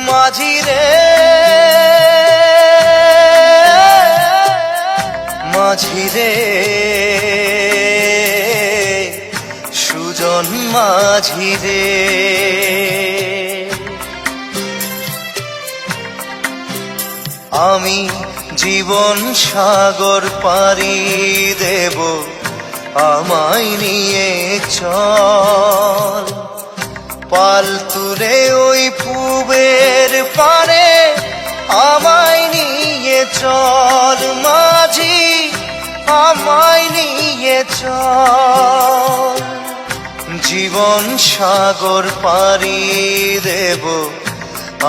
মাঝি রে মাঝি রে সুজন মাঝি রে আমি জীবন সাগর পাড়ি দেব আমায় নিয়ে চল পাল তুলে ওই পূবের পারে আমায় নিয়ে চল মাঝি আমায় নিয়ে চল জীবন সাগর পাড়ি দেব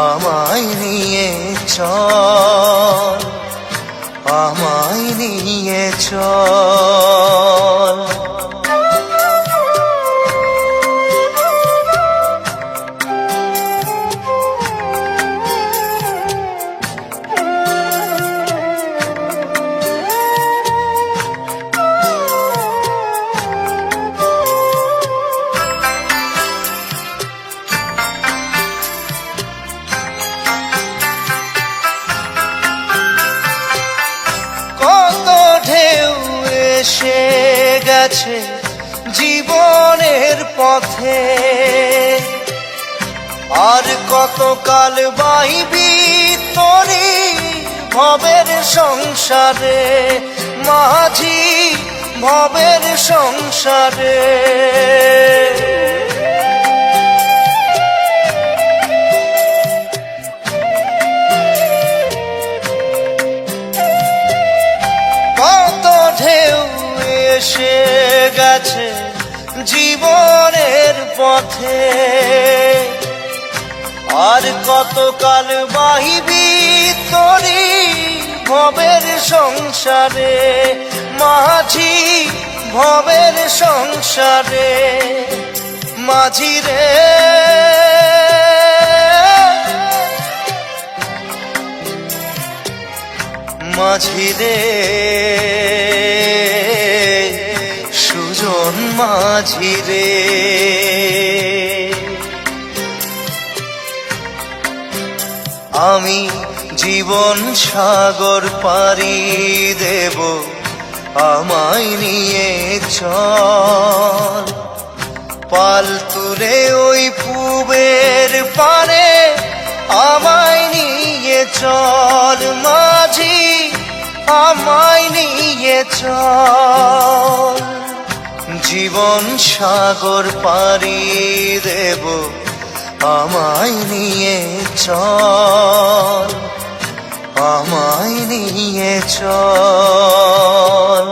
আমায় নিয়ে চল আমায় নিয়ে চল এসে গেছে জীবনের পথে আর কতকাল বাইবি তোরি ভবের সংসারে মাঝি ভবের সংসারে এসে গেছে জীবনের পথে আর কতকাল বাহিবি তোরি ভবের সংসারে মাঝি ভবের সংসারে মাঝি রে মাঝি রে সুজন মাঝি রে আমি জীবন সাগর পাড়ি দেব আমায় নিয়ে চল পাল তুলে ওই পূবের পারে আমায় নিয়ে চল মাঝি আমায় নিয়ে চল জীবন সাগর পাড়ি দেব আমায় নিয়ে চল আমায় নিয়ে চল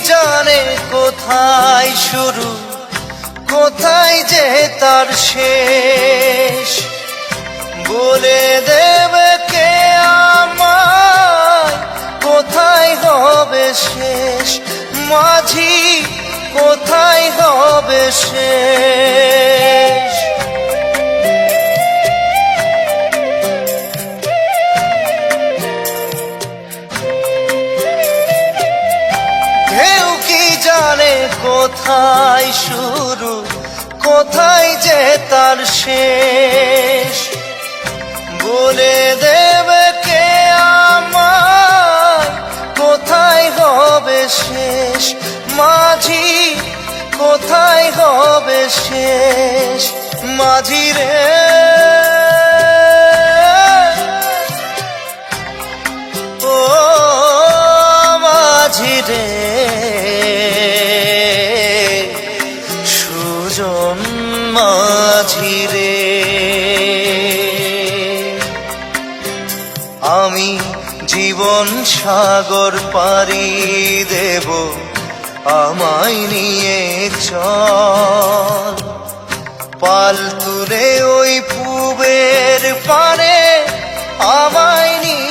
জানে কোথায় শুরু কোথায় যে তার শেষ বলে দেবে কে আমায় কোথায় হবে শেষ মাঝি কোথায় হবে শেষ জানে কোথায় শুরু কোথায় যে তার শেষ বলে দেবে কে আমায় কোথায় হবে শেষ মাঝি কোথায় হবে শেষ মাঝি রে ও মাঝি রে সুজন মাঝি রে আমি জীবন সাগর পাড়ি দেব আমায় নিয়ে চল পাল তুলে ওই পূবের পারে আমায় নিয়ে